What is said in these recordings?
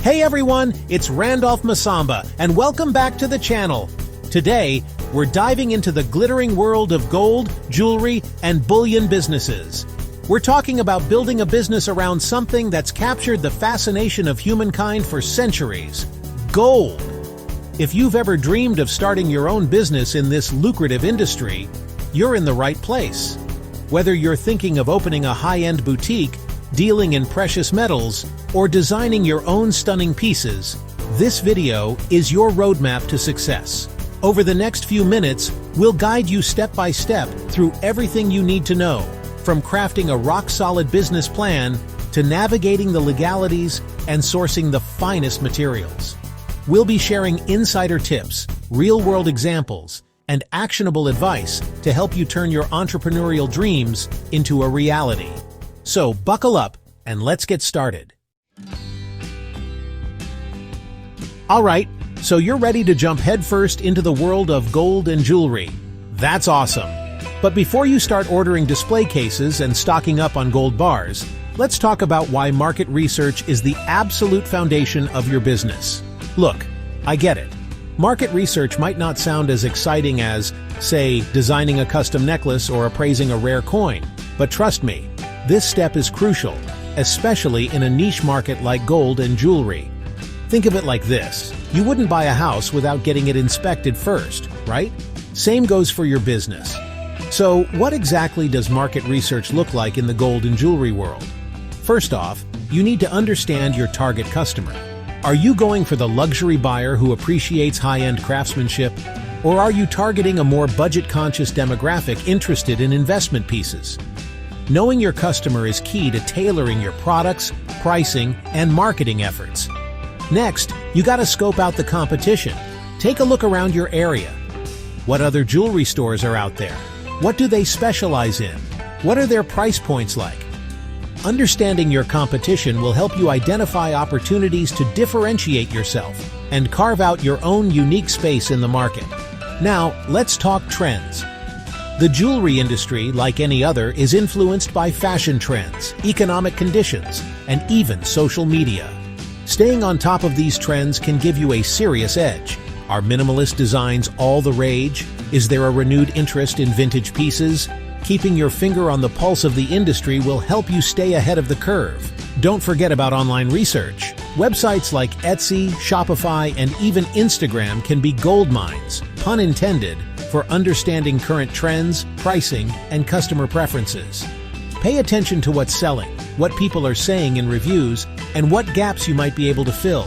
Hey everyone, it's Randolph Masamba, and welcome back to the channel. Today, we're diving into the glittering world of gold, jewelry, and bullion businesses. We're talking about building a business around something that's captured the fascination of humankind for centuries: gold. If you've ever dreamed of starting your own business in this lucrative industry, you're in the right place. Whether you're thinking of opening a high-end boutique, dealing in precious metals, or designing your own stunning pieces, this video is your roadmap to success. Over the next few minutes, we'll guide you step by step through everything you need to know, from crafting a rock-solid business plan to navigating the legalities and sourcing the finest materials. We'll be sharing insider tips, real-world examples, and actionable advice to help you turn your entrepreneurial dreams into a reality. So buckle up and let's get started. All right, so you're ready to jump headfirst into the world of gold and jewelry. That's awesome. But before you start ordering display cases and stocking up on gold bars, let's talk about why market research is the absolute foundation of your business. Look, I get it. Market research might not sound as exciting as, say, designing a custom necklace or appraising a rare coin, but trust me, this step is crucial, especially in a niche market like gold and jewelry. Think of it like this: you wouldn't buy a house without getting it inspected first, right? Same goes for your business. So, what exactly does market research look like in the gold and jewelry world? First off, you need to understand your target customer. Are you going for the luxury buyer who appreciates high-end craftsmanship, or are you targeting a more budget-conscious demographic interested in investment pieces? Knowing your customer is key to tailoring your products, pricing, and marketing efforts. Next, you gotta scope out the competition. Take a look around your area. What other jewelry stores are out there? What do they specialize in? What are their price points like? Understanding your competition will help you identify opportunities to differentiate yourself and carve out your own unique space in the market. Now, let's talk trends. The jewelry industry, like any other, is influenced by fashion trends, economic conditions, and even social media. Staying on top of these trends can give you a serious edge. Are minimalist designs all the rage? Is there a renewed interest in vintage pieces? Keeping your finger on the pulse of the industry will help you stay ahead of the curve. Don't forget about online research. Websites like Etsy, Shopify, and even Instagram can be gold mines, pun intended, for understanding current trends, pricing, and customer preferences. Pay attention to what's selling, what people are saying in reviews, and what gaps you might be able to fill.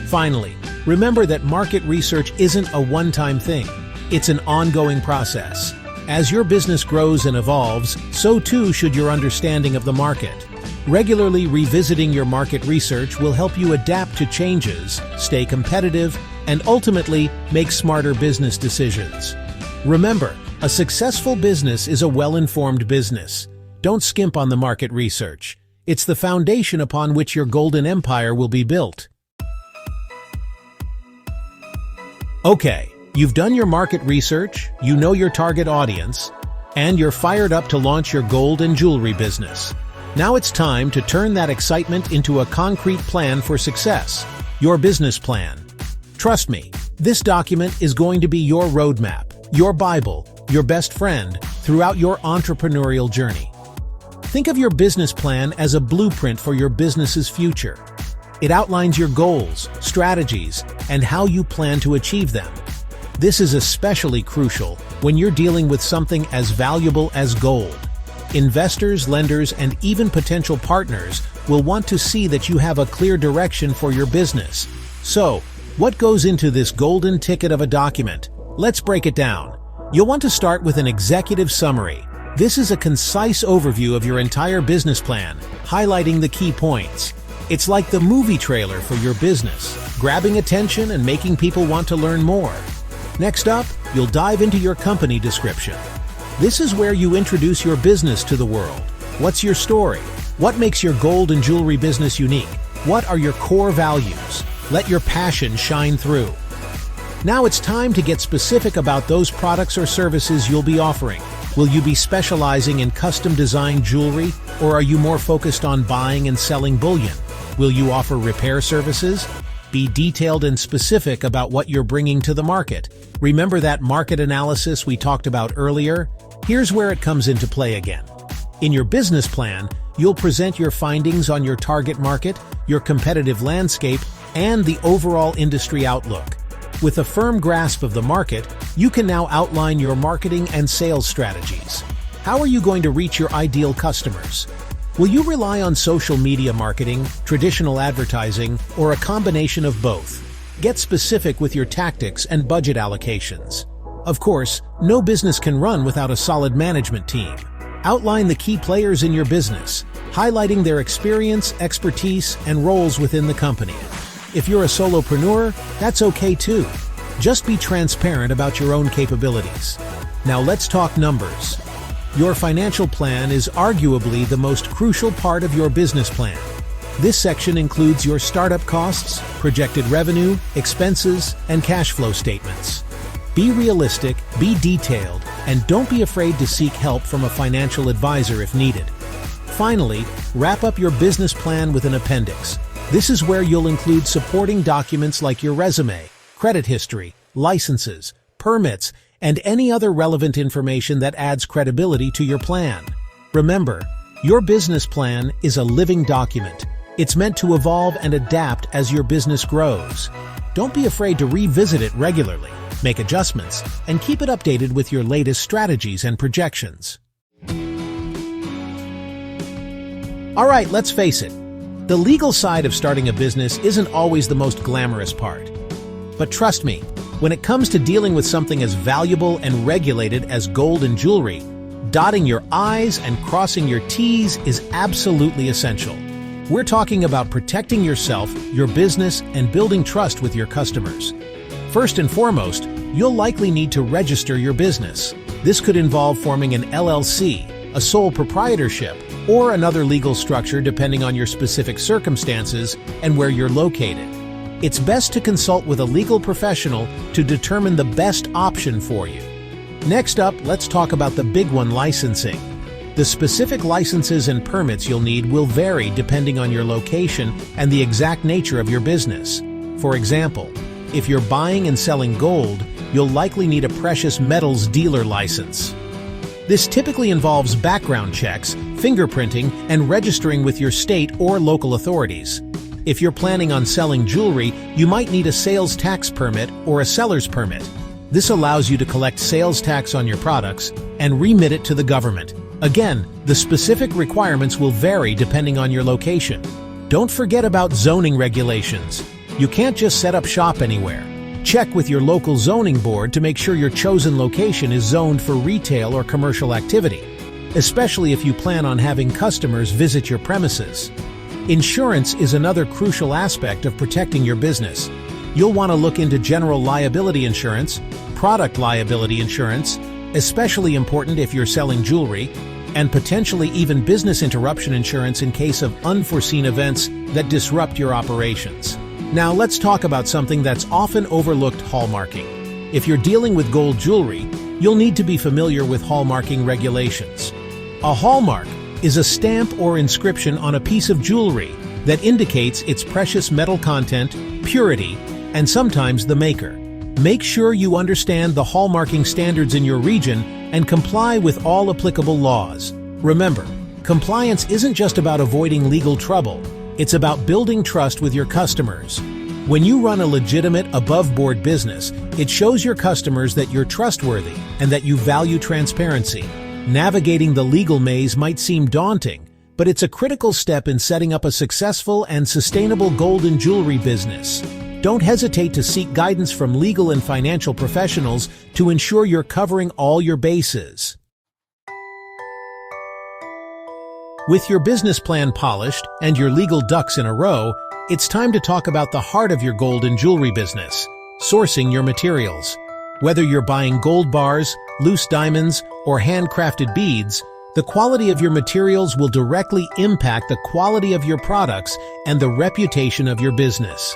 Finally, remember that market research isn't a one-time thing. It's an ongoing process. As your business grows and evolves, so too should your understanding of the market. Regularly revisiting your market research will help you adapt to changes, stay competitive, and ultimately make smarter business decisions. Remember, a successful business is a well-informed business. Don't skimp on the market research. It's the foundation upon which your golden empire will be built. Okay. You've done your market research, you know your target audience, and you're fired up to launch your gold and jewelry business. Now it's time to turn that excitement into a concrete plan for success, your business plan. Trust me, this document is going to be your roadmap, your Bible, your best friend throughout your entrepreneurial journey. Think of your business plan as a blueprint for your business's future. It outlines your goals, strategies, and how you plan to achieve them. This is especially crucial when you're dealing with something as valuable as gold. Investors, lenders, and even potential partners will want to see that you have a clear direction for your business. So, what goes into this golden ticket of a document? Let's break it down. You'll want to start with an executive summary. This is a concise overview of your entire business plan, highlighting the key points. It's like the movie trailer for your business, grabbing attention and making people want to learn more. Next up, you'll dive into your company description. This is where you introduce your business to the world. What's your story? What makes your gold and jewelry business unique? What are your core values? Let your passion shine through. Now it's time to get specific about those products or services you'll be offering. Will you be specializing in custom designed jewelry, or are you more focused on buying and selling bullion? Will you offer repair services? Be detailed and specific about what you're bringing to the market. Remember that market analysis we talked about earlier? Here's where it comes into play again. In your business plan, you'll present your findings on your target market, your competitive landscape, and the overall industry outlook. With a firm grasp of the market, you can now outline your marketing and sales strategies. How are you going to reach your ideal customers? Will you rely on social media marketing, traditional advertising, or a combination of both? Get specific with your tactics and budget allocations. Of course, no business can run without a solid management team. Outline the key players in your business, highlighting their experience, expertise, and roles within the company. If you're a solopreneur, that's okay too. Just be transparent about your own capabilities. Now let's talk numbers. Your financial plan is arguably the most crucial part of your business plan. This section includes your startup costs, projected revenue, expenses, and cash flow statements. Be realistic, be detailed, and don't be afraid to seek help from a financial advisor if needed. Finally, wrap up your business plan with an appendix. This is where you'll include supporting documents like your resume, credit history, licenses, permits, and any other relevant information that adds credibility to your plan. Remember, your business plan is a living document. It's meant to evolve and adapt as your business grows. Don't be afraid to revisit it regularly, make adjustments, and keep it updated with your latest strategies and projections. All right, let's face it. The legal side of starting a business isn't always the most glamorous part. But trust me, when it comes to dealing with something as valuable and regulated as gold and jewelry, dotting your I's and crossing your T's is absolutely essential. We're talking about protecting yourself, your business, and building trust with your customers. First and foremost, you'll likely need to register your business. This could involve forming an LLC, a sole proprietorship, or another legal structure depending on your specific circumstances and where you're located. It's best to consult with a legal professional to determine the best option for you. Next up, let's talk about the big one, licensing. The specific licenses and permits you'll need will vary depending on your location and the exact nature of your business. For example, if you're buying and selling gold, you'll likely need a precious metals dealer license. This typically involves background checks, fingerprinting, and registering with your state or local authorities. If you're planning on selling jewelry, you might need a sales tax permit or a seller's permit. This allows you to collect sales tax on your products and remit it to the government. Again, the specific requirements will vary depending on your location. Don't forget about zoning regulations. You can't just set up shop anywhere. Check with your local zoning board to make sure your chosen location is zoned for retail or commercial activity, especially if you plan on having customers visit your premises. Insurance is another crucial aspect of protecting your business. You'll want to look into general liability insurance, product liability insurance, especially important if you're selling jewelry, and potentially even business interruption insurance in case of unforeseen events that disrupt your operations. Now let's talk about something that's often overlooked: hallmarking. If you're dealing with gold jewelry, you'll need to be familiar with hallmarking regulations. A hallmark is a stamp or inscription on a piece of jewelry that indicates its precious metal content, purity, and sometimes the maker. Make sure you understand the hallmarking standards in your region and comply with all applicable laws. Remember, compliance isn't just about avoiding legal trouble. It's about building trust with your customers. When you run a legitimate, above-board business, it shows your customers that you're trustworthy and that you value transparency. Navigating the legal maze might seem daunting, but it's a critical step in setting up a successful and sustainable gold and jewelry business. Don't hesitate to seek guidance from legal and financial professionals to ensure you're covering all your bases. With your business plan polished and your legal ducks in a row, it's time to talk about the heart of your gold and jewelry business: sourcing your materials. Whether you're buying gold bars, loose diamonds, or handcrafted beads, the quality of your materials will directly impact the quality of your products and the reputation of your business.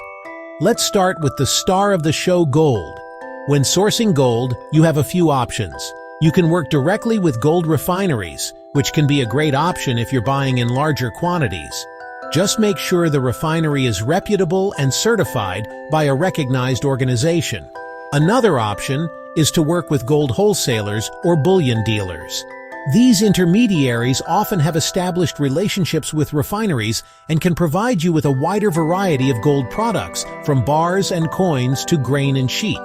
Let's start with the star of the show, gold. When sourcing gold, you have a few options. You can work directly with gold refineries, which can be a great option if you're buying in larger quantities. Just make sure the refinery is reputable and certified by a recognized organization. Another option is to work with gold wholesalers or bullion dealers. These intermediaries often have established relationships with refineries and can provide you with a wider variety of gold products, from bars and coins to grain and sheet.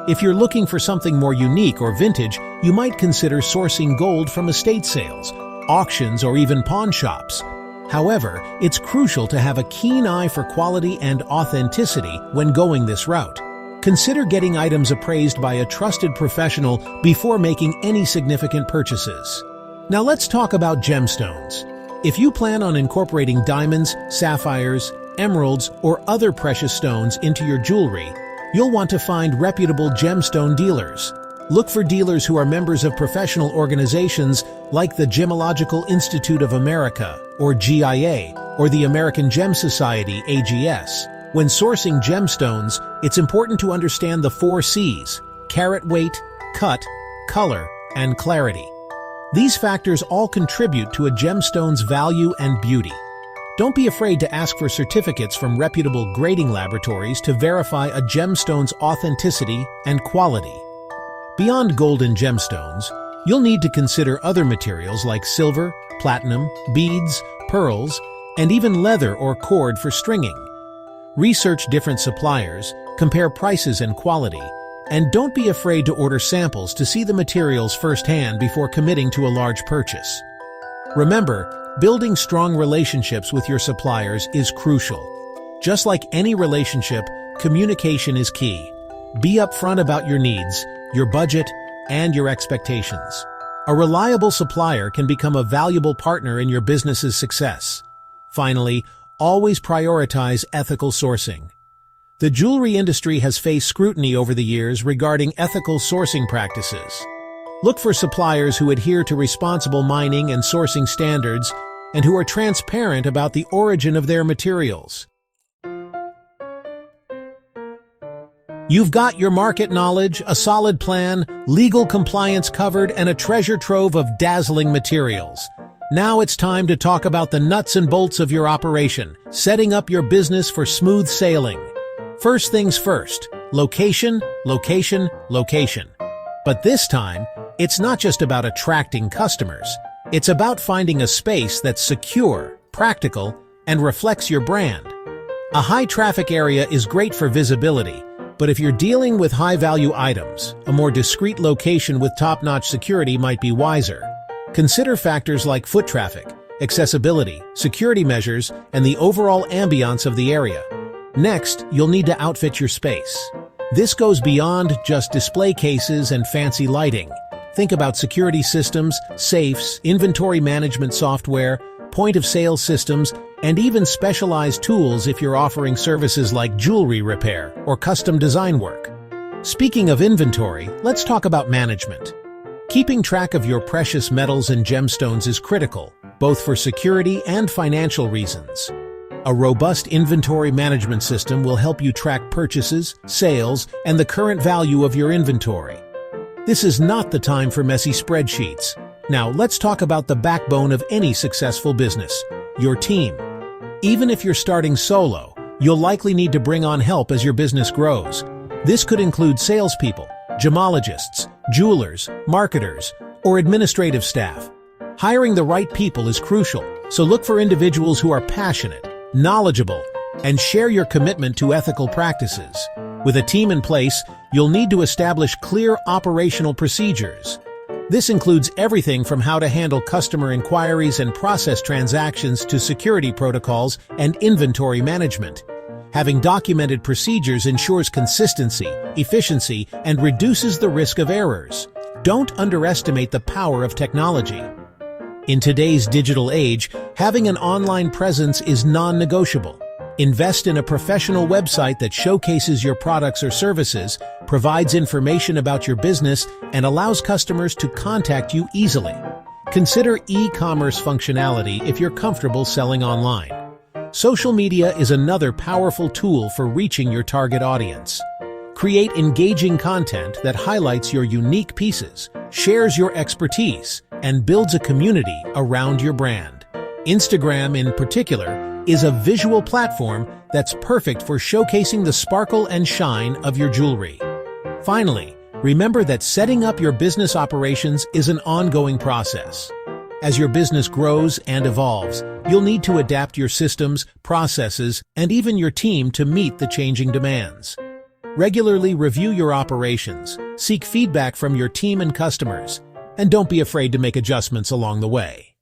If you're looking for something more unique or vintage, you might consider sourcing gold from estate sales, auctions, or even pawn shops. However, it's crucial to have a keen eye for quality and authenticity when going this route. Consider getting items appraised by a trusted professional before making any significant purchases. Now let's talk about gemstones. If you plan on incorporating diamonds, sapphires, emeralds, or other precious stones into your jewelry, you'll want to find reputable gemstone dealers. Look for dealers who are members of professional organizations like the Gemological Institute of America, or GIA, or the American Gem Society, AGS. When sourcing gemstones, it's important to understand the 4 C's: carat weight, cut, color, and clarity. These factors all contribute to a gemstone's value and beauty. Don't be afraid to ask for certificates from reputable grading laboratories to verify a gemstone's authenticity and quality. Beyond gold and gemstones, you'll need to consider other materials like silver, platinum, beads, pearls, and even leather or cord for stringing. Research different suppliers, compare prices and quality, and don't be afraid to order samples to see the materials firsthand before committing to a large purchase. Remember, building strong relationships with your suppliers is crucial. Just like any relationship, communication is key. Be upfront about your needs, your budget, and your expectations. A reliable supplier can become a valuable partner in your business's success. Finally, always prioritize ethical sourcing. The jewelry industry has faced scrutiny over the years regarding ethical sourcing practices. Look for suppliers who adhere to responsible mining and sourcing standards and who are transparent about the origin of their materials. You've got your market knowledge, a solid plan, legal compliance covered, and a treasure trove of dazzling materials. Now it's time to talk about the nuts and bolts of your operation, setting up your business for smooth sailing. First things first, location, location, location. But this time, it's not just about attracting customers. It's about finding a space that's secure, practical, and reflects your brand. A high-traffic area is great for visibility, but if you're dealing with high-value items, a more discreet location with top-notch security might be wiser. Consider factors like foot traffic, accessibility, security measures, and the overall ambiance of the area. Next, you'll need to outfit your space. This goes beyond just display cases and fancy lighting. Think about security systems, safes, inventory management software, point-of-sale systems, and even specialized tools if you're offering services like jewelry repair or custom design work. Speaking of inventory, let's talk about management. Keeping track of your precious metals and gemstones is critical, both for security and financial reasons. A robust inventory management system will help you track purchases, sales, and the current value of your inventory. This is not the time for messy spreadsheets. Now, let's talk about the backbone of any successful business, your team. Even if you're starting solo, you'll likely need to bring on help as your business grows. This could include salespeople, gemologists, jewelers, marketers, or administrative staff. Hiring the right people is crucial, so look for individuals who are passionate, knowledgeable, and share your commitment to ethical practices. With a team in place, you'll need to establish clear operational procedures. This includes everything from how to handle customer inquiries and process transactions to security protocols and inventory management. Having documented procedures ensures consistency, efficiency, and reduces the risk of errors. Don't underestimate the power of technology. In today's digital age, having an online presence is non-negotiable. Invest in a professional website that showcases your products or services, provides information about your business, and allows customers to contact you easily. Consider e-commerce functionality if you're comfortable selling online. Social media is another powerful tool for reaching your target audience. Create engaging content that highlights your unique pieces, shares your expertise, and builds a community around your brand. Instagram, in particular, is a visual platform that's perfect for showcasing the sparkle and shine of your jewelry. Finally, remember that setting up your business operations is an ongoing process. As your business grows and evolves, you'll need to adapt your systems, processes, and even your team to meet the changing demands. Regularly review your operations, seek feedback from your team and customers, and don't be afraid to make adjustments along the way.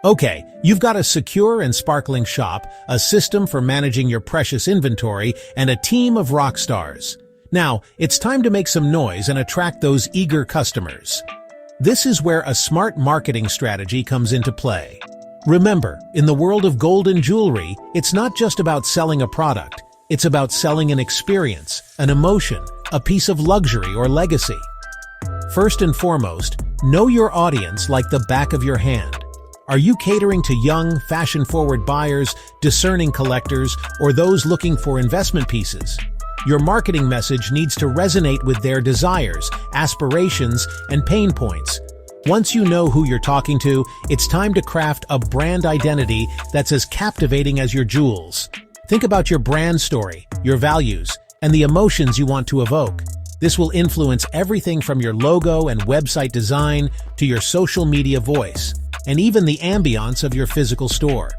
Okay, you've got a secure and sparkling shop, a system for managing your precious inventory, and a team of rock stars. Now, it's time to make some noise and attract those eager customers. This is where a smart marketing strategy comes into play. Remember, in the world of gold and jewelry, it's not just about selling a product. It's about selling an experience, an emotion, a piece of luxury or legacy. First and foremost, know your audience like the back of your hand. Are you catering to young, fashion-forward buyers, discerning collectors, or those looking for investment pieces? Your marketing message needs to resonate with their desires, aspirations, and pain points. Once you know who you're talking to, it's time to craft a brand identity that's as captivating as your jewels. Think about your brand story, your values, and the emotions you want to evoke. This will influence everything from your logo and website design to your social media voice, and even the ambiance of your physical store.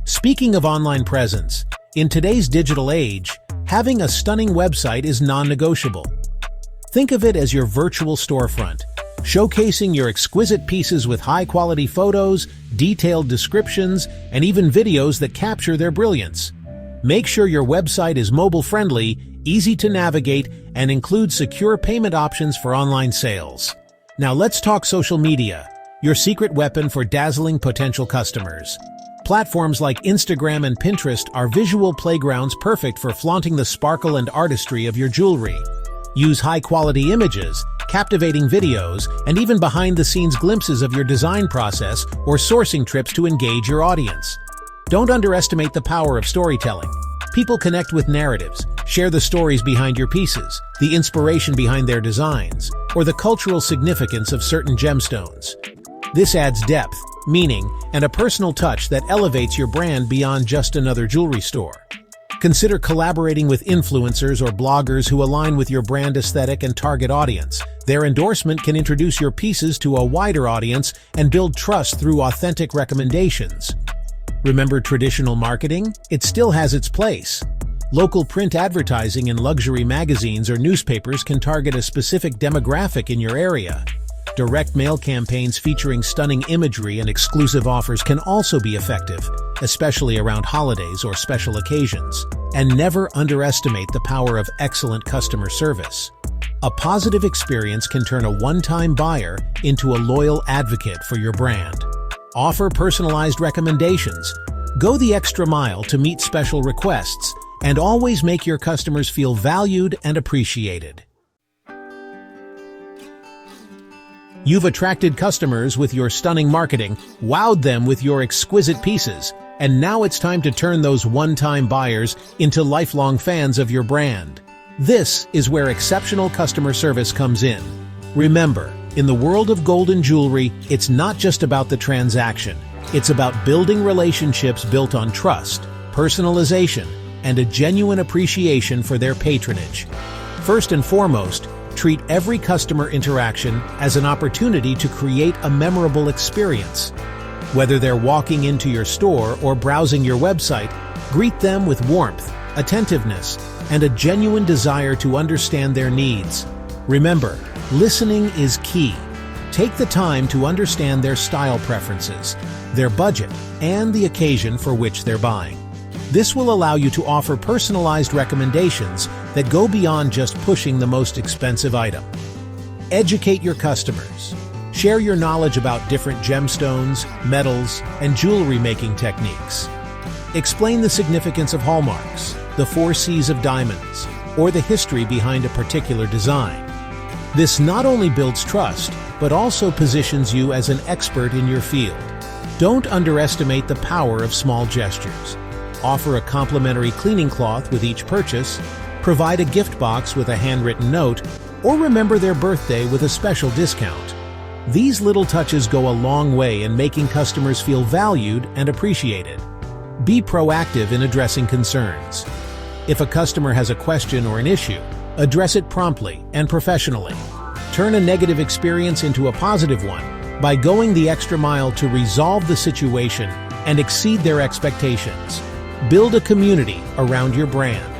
Speaking of online presence, in today's digital age, having a stunning website is non-negotiable. Think of it as your virtual storefront, showcasing your exquisite pieces with high-quality photos, detailed descriptions, and even videos that capture their brilliance. Make sure your website is mobile-friendly, easy to navigate, and includes secure payment options for online sales. Now let's talk social media, your secret weapon for dazzling potential customers. Platforms like Instagram and Pinterest are visual playgrounds perfect for flaunting the sparkle and artistry of your jewelry. Use high-quality images, captivating videos, and even behind-the-scenes glimpses of your design process or sourcing trips to engage your audience. Don't underestimate the power of storytelling. People connect with narratives, share the stories behind your pieces, the inspiration behind their designs, or the cultural significance of certain gemstones. This adds depth, meaning, and a personal touch that elevates your brand beyond just another jewelry store. Consider collaborating with influencers or bloggers who align with your brand aesthetic and target audience. Their endorsement can introduce your pieces to a wider audience and build trust through authentic recommendations. Remember traditional marketing? It still has its place. Local print advertising in luxury magazines or newspapers can target a specific demographic in your area. Direct mail campaigns featuring stunning imagery and exclusive offers can also be effective, especially around holidays or special occasions. And never underestimate the power of excellent customer service. A positive experience can turn a one-time buyer into a loyal advocate for your brand. Offer personalized recommendations. Go the extra mile to meet special requests, and always make your customers feel valued and appreciated. You've attracted customers with your stunning marketing, wowed them with your exquisite pieces, and now it's time to turn those one-time buyers into lifelong fans of your brand. This is where exceptional customer service comes in. Remember, in the world of gold and jewelry, it's not just about the transaction. It's about building relationships built on trust, personalization, and a genuine appreciation for their patronage. First and foremost, treat every customer interaction as an opportunity to create a memorable experience. Whether they're walking into your store or browsing your website, greet them with warmth, attentiveness, and a genuine desire to understand their needs. Remember, listening is key. Take the time to understand their style preferences, their budget, and the occasion for which they're buying. This will allow you to offer personalized recommendations that go beyond just pushing the most expensive item. Educate your customers. Share your knowledge about different gemstones, metals, and jewelry making techniques. Explain the significance of hallmarks, the 4 C's of diamonds, or the history behind a particular design. This not only builds trust, but also positions you as an expert in your field. Don't underestimate the power of small gestures. Offer a complimentary cleaning cloth with each purchase, provide a gift box with a handwritten note, or remember their birthday with a special discount. These little touches go a long way in making customers feel valued and appreciated. Be proactive in addressing concerns. If a customer has a question or an issue, address it promptly and professionally. Turn a negative experience into a positive one by going the extra mile to resolve the situation and exceed their expectations. Build a community around your brand.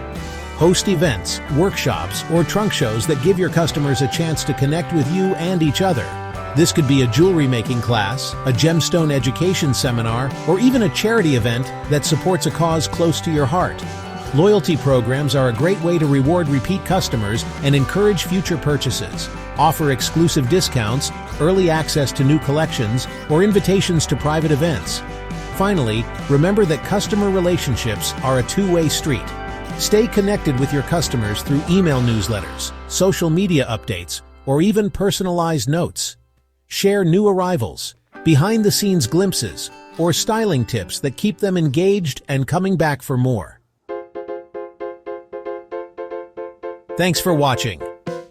Host events, workshops, or trunk shows that give your customers a chance to connect with you and each other. This could be a jewelry making class, a gemstone education seminar, or even a charity event that supports a cause close to your heart. Loyalty programs are a great way to reward repeat customers and encourage future purchases. Offer exclusive discounts, early access to new collections, or invitations to private events. Finally, remember that customer relationships are a two-way street. Stay connected with your customers through email newsletters, social media updates, or even personalized notes. Share new arrivals, behind-the-scenes glimpses, or styling tips that keep them engaged and coming back for more. Thanks for watching.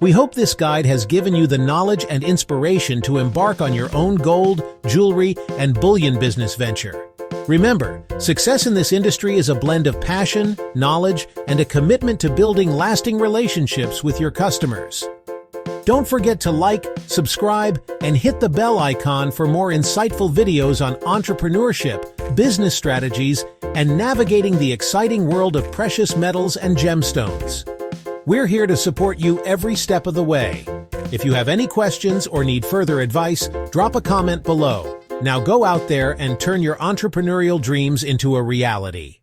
We hope this guide has given you the knowledge and inspiration to embark on your own gold, jewelry, and bullion business venture. Remember, success in this industry is a blend of passion, knowledge, and a commitment to building lasting relationships with your customers. Don't forget to like, subscribe, and hit the bell icon for more insightful videos on entrepreneurship, business strategies, and navigating the exciting world of precious metals and gemstones. We're here to support you every step of the way. If you have any questions or need further advice, drop a comment below. Now go out there and turn your entrepreneurial dreams into a reality.